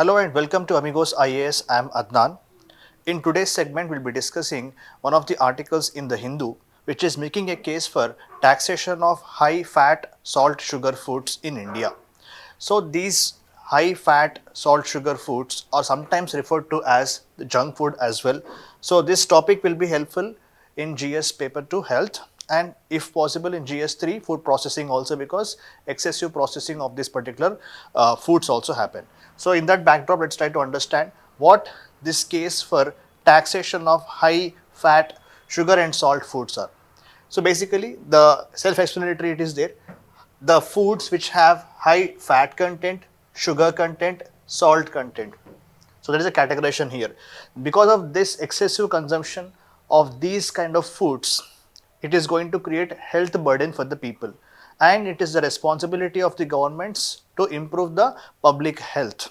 Hello and welcome to Amigos IAS. I am Adnan. In today's segment, we'll be discussing one of the articles in the Hindu which is making a case for taxation of high fat, salt, sugar foods in India. So, these high fat, salt, sugar foods are sometimes referred to as the junk food as well. So, this topic will be helpful in GS paper 2 health and if possible in GS3 food processing also, because excessive processing of this particular foods also happen. So, in that backdrop, let's try to understand what this case for taxation of high fat, sugar and salt foods are. So, basically the self-explanatory it is there. The foods which have high fat content, sugar content, salt content. So, there is a categorization here. Because of this excessive consumption of these kind of foods, it is going to create health burden for the people, and it is the responsibility of the governments to improve the public health.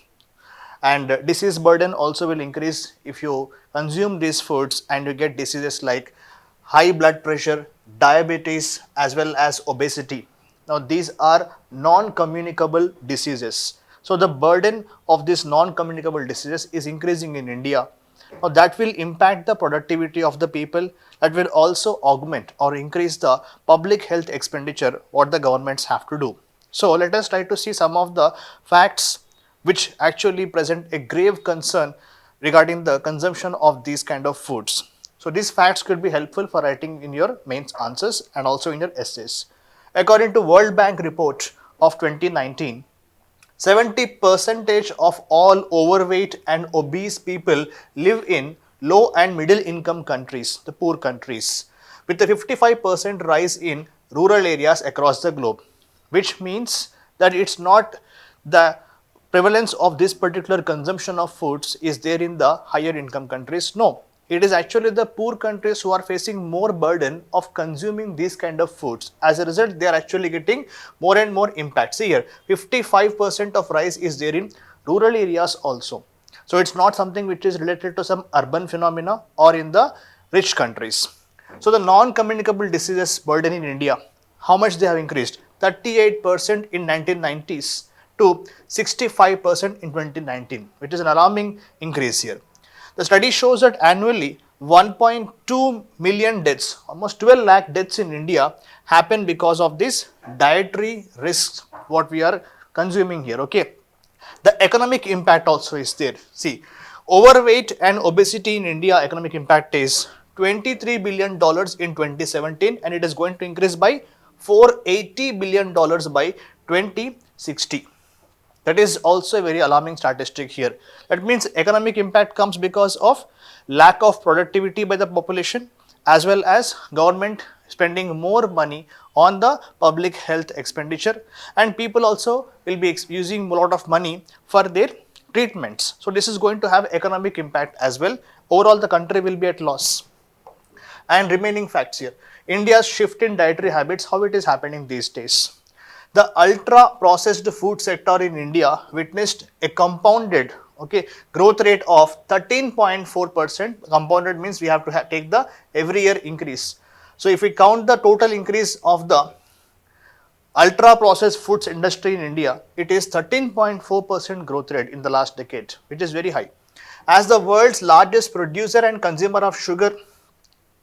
And disease burden also will increase if you consume these foods and you get diseases like high blood pressure, diabetes as well as obesity. Now these are non-communicable diseases. So the burden of these non-communicable diseases is increasing in India. Now that will impact the productivity of the people, that will also augment or increase the public health expenditure what the governments have to do. So let us try to see some of the facts which actually present a grave concern regarding the consumption of these kind of foods. So these facts could be helpful for writing in your mains answers and also in your essays. According to World Bank report of 2019, 70% of all overweight and obese people live in low and middle income countries, the poor countries, with a 55% rise in rural areas across the globe, which means that it's not the prevalence of this particular consumption of foods is there in the higher income countries. No, it is actually the poor countries who are facing more burden of consuming these kind of foods. As a result, they are actually getting more and more impact. See here, 55% of rise is there in rural areas also. So it's not something which is related to some urban phenomena or in the rich countries. So the non-communicable diseases burden in India, how much they have increased? 38% in 1990s to 65% in 2019, which is an alarming increase here. The study shows that annually 1.2 million deaths, almost 12 lakh deaths in India happen because of this dietary risks what we are consuming here. Okay. The economic impact also is there. See, overweight and obesity in India economic impact is $23 billion in 2017 and it is going to increase by $480 billion by 2060. That is also a very alarming statistic here. That means economic impact comes because of lack of productivity by the population as well as government spending more money on the public health expenditure, and people also will be using a lot of money for their treatments. So this is going to have economic impact as well. Overall, the country will be at loss. And remaining facts here. India's shift in dietary habits, how it is happening these days. The ultra processed food sector in India witnessed a compounded growth rate of 13.4%. Compounded means we have to take the every year increase. So if we count the total increase of the ultra processed foods industry in India, it is 13.4% growth rate in the last decade, which is very high. As the world's largest producer and consumer of sugar,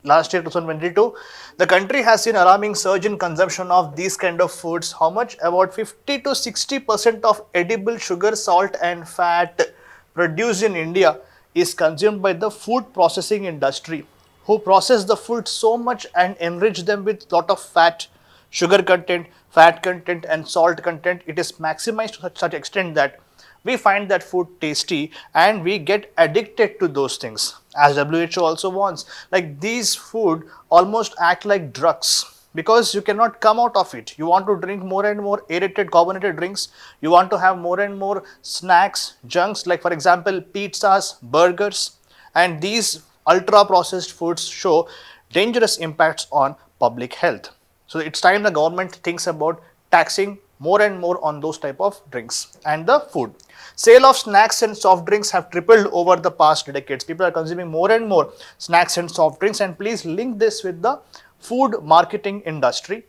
last year 2022, the country has seen alarming surge in consumption of these kind of foods. How much? About 50 to 60% of edible sugar, salt and fat produced in India is consumed by the food processing industry, who process the food so much and enrich them with lot of fat, sugar content, fat content and salt content. It is maximized to such extent that we find that food tasty and we get addicted to those things. As WHO also warns, like these food almost act like drugs because you cannot come out of it. You want to drink more and more aerated carbonated drinks. You want to have more and more snacks, junks like for example pizzas, burgers, and these ultra processed foods show dangerous impacts on public health. So it's time the government thinks about taxing more and more on those type of drinks and the food. Sale of snacks and soft drinks have tripled over the past decades. People are consuming more and more snacks and soft drinks, and please link this with the food marketing industry.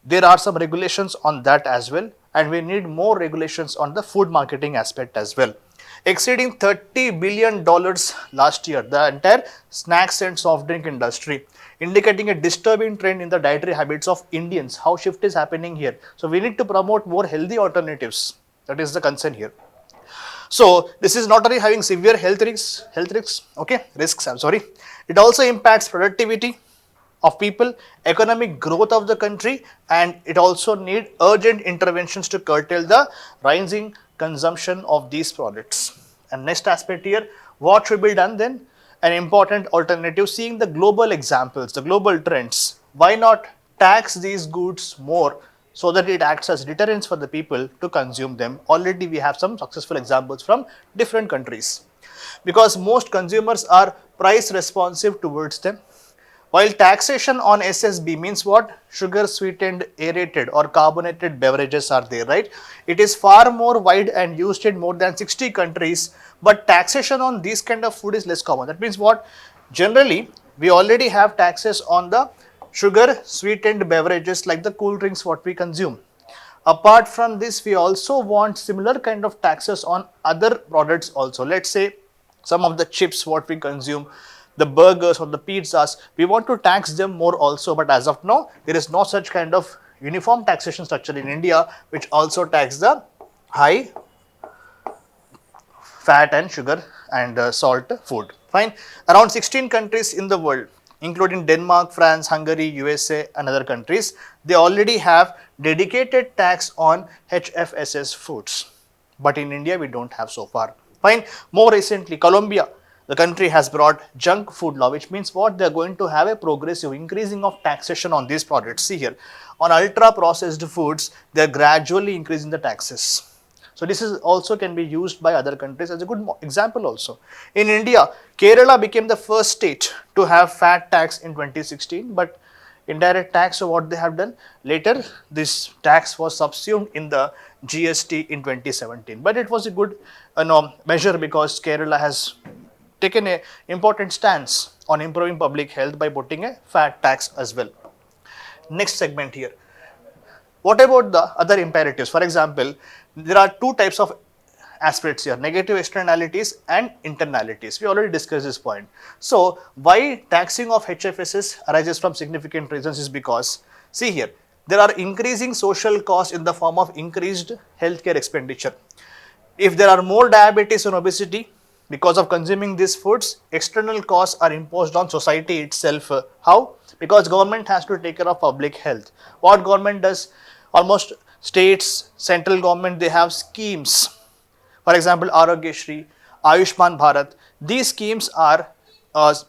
There are some regulations on that as well, and we need more regulations on the food marketing aspect as well. exceeding $30 billion last year, the entire snacks and soft drink industry, indicating a disturbing trend in the dietary habits of Indians. How shift is happening here? So we need to promote more healthy alternatives. That is the concern here. So this is not only having severe risks, I'm sorry. It also impacts productivity of people, economic growth of the country, and it also need urgent interventions to curtail the rising consumption of these products. And next aspect here, what should be done then? An important alternative, seeing the global examples, the global trends. Why not tax these goods more so that it acts as deterrence for the people to consume them? Already we have some successful examples from different countries, because most consumers are price responsive towards them. While taxation on SSB means what? Sugar sweetened, aerated or carbonated beverages are there, right? It is far more wide and used in more than 60 countries, but taxation on this kind of food is less common. That means what? Generally, we already have taxes on the sugar sweetened beverages like the cool drinks what we consume. Apart from this, we also want similar kind of taxes on other products also. Let's say some of the chips what we consume, the burgers or the pizzas, we want to tax them more also, but as of now, there is no such kind of uniform taxation structure in India which also tax the high fat and sugar and salt food. Fine. Around 16 countries in the world, including Denmark, France, Hungary, USA and other countries, they already have dedicated tax on HFSS foods. But in India, we don't have so far. Fine. More recently, Colombia, the country has brought junk food law, which means what? They are going to have a progressive increasing of taxation on these products. See here, on ultra processed foods, they are gradually increasing the taxes. So this is also can be used by other countries as a good example also. In India, Kerala became the first state to have fat tax in 2016, but indirect tax, so what they have done? Later, this tax was subsumed in the GST in 2017. But it was a good measure because Kerala has taken an important stance on improving public health by putting a fat tax as well. Next segment here. What about the other imperatives? For example, there are two types of aspects here, negative externalities and internalities. We already discussed this point. So, why taxing of HFSS arises from significant reasons is because, see here, there are increasing social costs in the form of increased healthcare expenditure. If there are more diabetes and obesity, because of consuming these foods, external costs are imposed on society itself. How? Because government has to take care of public health. What government does? Almost states, central government, they have schemes. For example, Arogyashri, Ayushman Bharat. These schemes are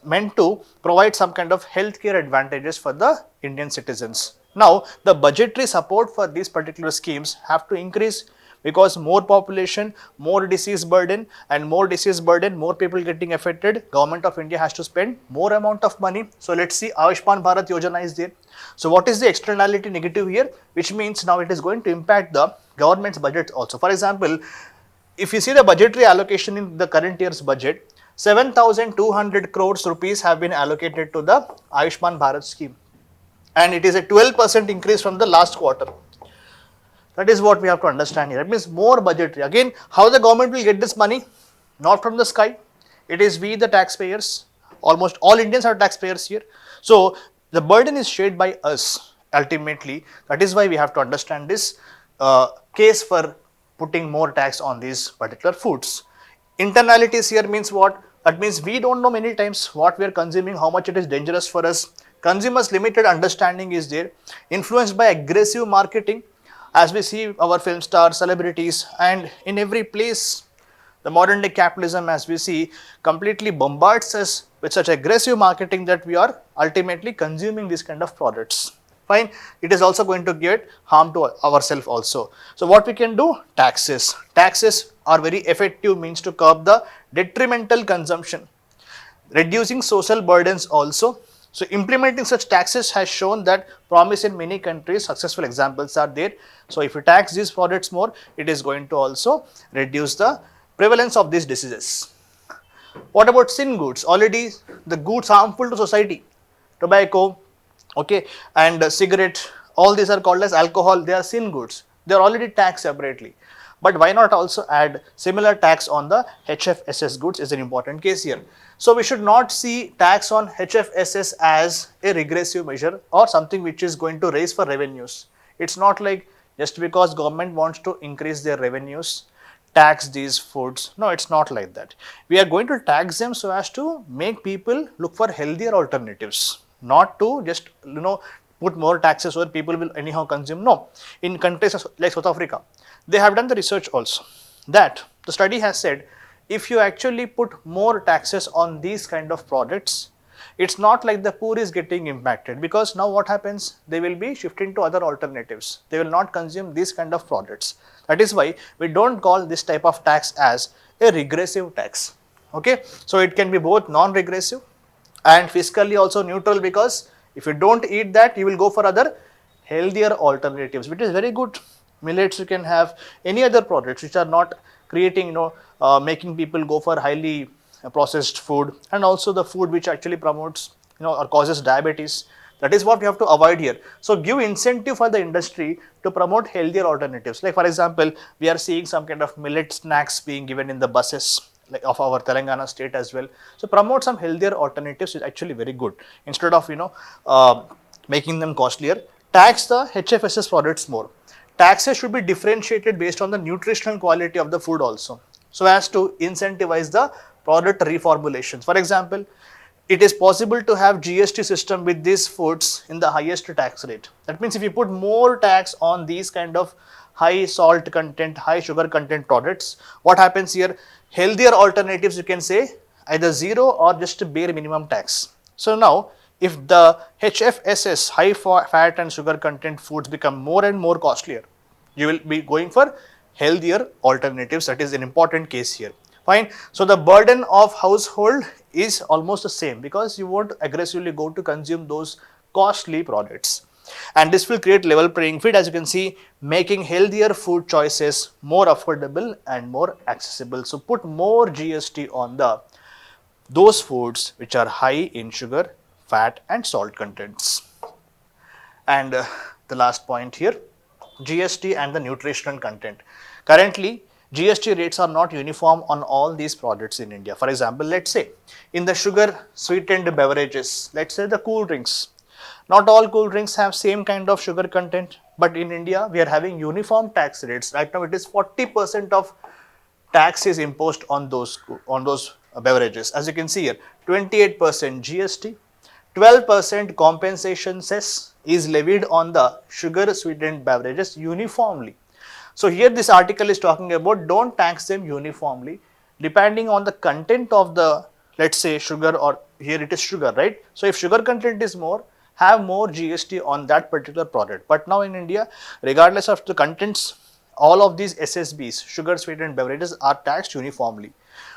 meant to provide some kind of healthcare advantages for the Indian citizens. Now, the budgetary support for these particular schemes have to increase, because more population, more disease burden, and more disease burden, more people getting affected, Government of India has to spend more amount of money. So let's see, Ayushman Bharat Yojana is there. So what is the externality negative here? Which means now it is going to impact the government's budget also. For example, if you see the budgetary allocation in the current year's budget, 7,200 crores rupees have been allocated to the Ayushman Bharat scheme. And it is a 12% increase from the last quarter. That is what we have to understand here. It means more budgetary. Again, how the government will get this money? Not from the sky. It is we the taxpayers. Almost all Indians are taxpayers here. So, the burden is shared by us ultimately. That is why we have to understand this case for putting more tax on these particular foods. Internalities here means what? That means we don't know many times what we are consuming, how much it is dangerous for us. Consumers' limited understanding is there. Influenced by aggressive marketing. As we see our film stars, celebrities, and in every place, the modern day capitalism, as we see, completely bombards us with such aggressive marketing that we are ultimately consuming these kind of products. Fine. It is also going to get harm to ourselves also. So what we can do? Taxes. Taxes are very effective means to curb the detrimental consumption, reducing social burdens also. So implementing such taxes has shown that promise in many countries. Successful examples are there. So if you tax these products more, it is going to also reduce the prevalence of these diseases. What about sin goods? Already the goods harmful to society, tobacco, okay, and cigarette, all these are called as alcohol. They are sin goods. They are already taxed separately. But why not also add similar tax on the HFSS goods is an important case here. So we should not see tax on HFSS as a regressive measure or something which is going to raise for revenues. It's not like just because government wants to increase their revenues, tax these foods. No, it's not like that. We are going to tax them so as to make people look for healthier alternatives, not to just put more taxes where people will anyhow consume. No, in countries like South Africa, they have done the research also that the study has said if you actually put more taxes on these kind of products, it's not like the poor is getting impacted, because now what happens, they will be shifting to other alternatives. They will not consume these kind of products. That is why we don't call this type of tax as a regressive tax. Okay, so it can be both non-regressive and fiscally also neutral, because if you don't eat that, you will go for other healthier alternatives, which is very good. Millets you can have, any other products which are not creating making people go for highly processed food, and also the food which actually promotes or causes diabetes. That is what we have to avoid here. So give incentive for the industry to promote healthier alternatives. Like for example, we are seeing some kind of millet snacks being given in the buses like of our Telangana state as well. So promote some healthier alternatives is actually very good. Instead of making them costlier, tax the HFSS products more. Taxes should be differentiated based on the nutritional quality of the food also, so as to incentivize the product reformulations. For example, it is possible to have GST system with these foods in the highest tax rate. That means if you put more tax on these kind of high salt content, high sugar content products, what happens here? Healthier alternatives you can say either zero or just a bare minimum tax. So now if the HFSS, high fat and sugar content foods become more and more costlier, you will be going for healthier alternatives. That is an important case here. Fine. So the burden of household is almost the same, because you won't aggressively go to consume those costly products. And this will create level playing field, as you can see, making healthier food choices more affordable and more accessible. So put more GST on those foods which are high in sugar, fat and salt contents. And the last point here, GST and the nutritional content. Currently, GST rates are not uniform on all these products in India. For example, let's say in the sugar sweetened beverages, let's say the cool drinks. Not all cool drinks have same kind of sugar content, but in India we are having uniform tax rates. Right now it is 40% of tax is imposed on those beverages. As you can see here, 28% GST, 12% compensation cess is levied on the sugar sweetened beverages uniformly. So here this article is talking about don't tax them uniformly depending on the content of the, let's say, sugar, or here it is sugar, right? So if sugar content is more, have more GST on that particular product. But now in India, regardless of the contents, all of these SSBs, sugar sweetened beverages, are taxed uniformly.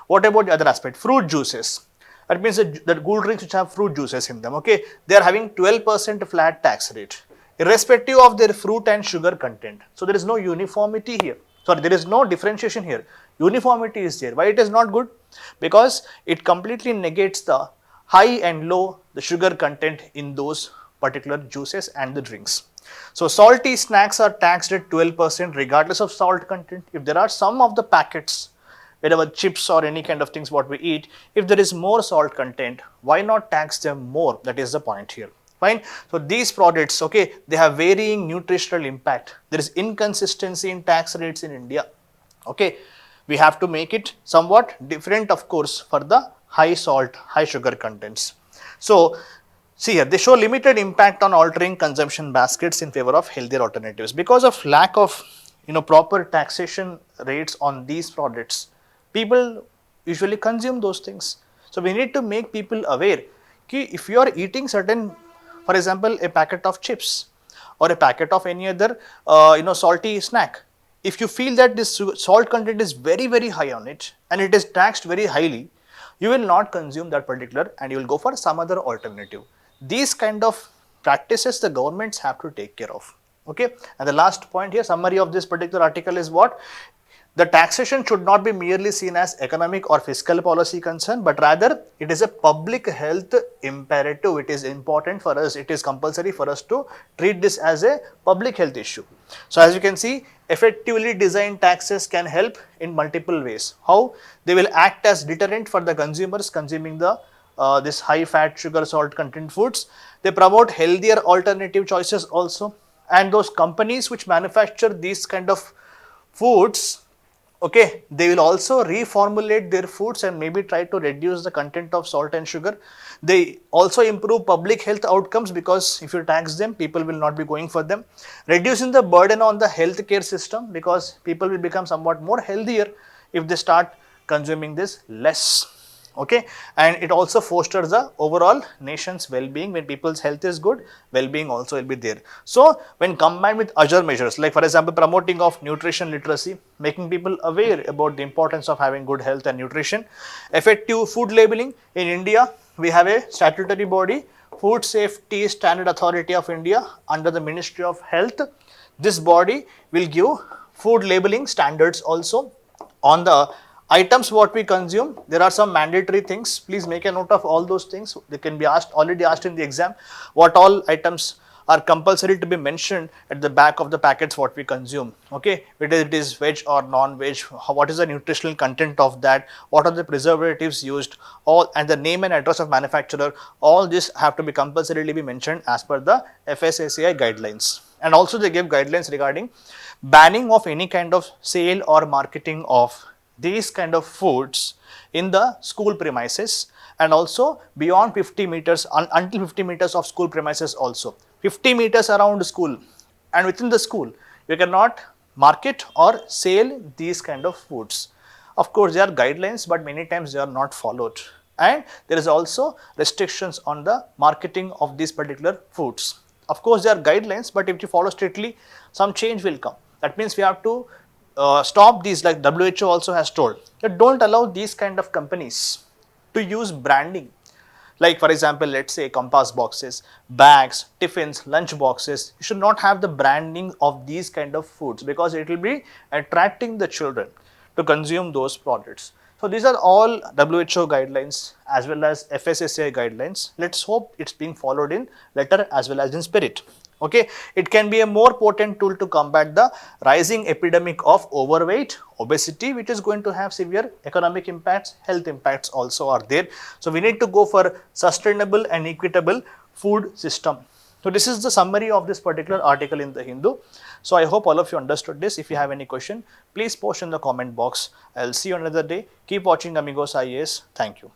What about the other aspect? Fruit juices. That means the cool drinks which have fruit juices in them, okay, they are having 12% flat tax rate, irrespective of their fruit and sugar content. So there is no uniformity here. Sorry, there is no differentiation here. Uniformity is there. Why it is not good? Because it completely negates the high and low the sugar content in those particular juices and the drinks. So salty snacks are taxed at 12% regardless of salt content. If there are some of the packets, whatever chips or any kind of things what we eat, if there is more salt content, why not tax them more? That is the point here. Fine. So these products, okay, they have varying nutritional impact. There is inconsistency in tax rates in India. Okay, we have to make it somewhat different, of course, for the high salt, high sugar contents. So see here, they show limited impact on altering consumption baskets in favor of healthier alternatives. Because of lack of proper taxation rates on these products, people usually consume those things. So we need to make people aware that if you are eating certain, for example, a packet of chips or a packet of any other salty snack, if you feel that this salt content is very, very high on it and it is taxed very highly, you will not consume that particular and you will go for some other alternative. These kind of practices the governments have to take care of. Okay, and the last point here, summary of this particular article is what? The taxation should not be merely seen as economic or fiscal policy concern, but rather it is a public health imperative. It is important for us, it is compulsory for us to treat this as a public health issue. So as you can see, effectively designed taxes can help in multiple ways. How? They will act as deterrent for the consumers consuming the this high fat, sugar, salt content foods. They promote healthier alternative choices also, and those companies which manufacture these kind of foods, okay, they will also reformulate their foods and maybe try to reduce the content of salt and sugar. They also improve public health outcomes, because if you tax them, people will not be going for them. Reducing the burden on the healthcare system, because people will become somewhat more healthier if they start consuming this less. Okay, and it also fosters the overall nation's well-being. When people's health is good, well-being also will be there. So when combined with other measures, like for example promoting of nutrition literacy, making people aware about the importance of having good health and nutrition, effective food labeling. In India we have a statutory body, Food Safety Standard Authority of India, under the Ministry of Health. This body will give food labeling standards also on the items what we consume. There are some mandatory things. Please make a note of all those things. They can be asked, already asked in the exam, what all items are compulsory to be mentioned at the back of the packets what we consume. Okay, whether it is veg or non-veg, what is the nutritional content of that, what are the preservatives used, all, and the name and address of manufacturer. All this have to be compulsorily be mentioned as per the FSSAI guidelines. And also they give guidelines regarding banning of any kind of sale or marketing of these kind of foods in the school premises, and also beyond 50 meters, until 50 meters of school premises also. 50 meters around school and within the school, you cannot market or sell these kind of foods. Of course, there are guidelines, but many times they are not followed. And there is also restrictions on the marketing of these particular foods. Of course, there are guidelines, but if you follow strictly, some change will come. That means we have to stop these, like WHO also has told that don't allow these kind of companies to use branding. Like for example, let's say compass boxes, bags, tiffins, lunch boxes. You should not have the branding of these kind of foods, because it will be attracting the children to consume those products. So these are all WHO guidelines as well as FSSAI guidelines. Let's hope it's being followed in letter as well as in spirit. Okay, it can be a more potent tool to combat the rising epidemic of overweight, obesity, which is going to have severe economic impacts, health impacts also are there. So we need to go for sustainable and equitable food system. So this is the summary of this particular article in the Hindu. So I hope all of you understood this. If you have any question, please post in the comment box. I'll see you another day. Keep watching Amigos IAS. Thank you.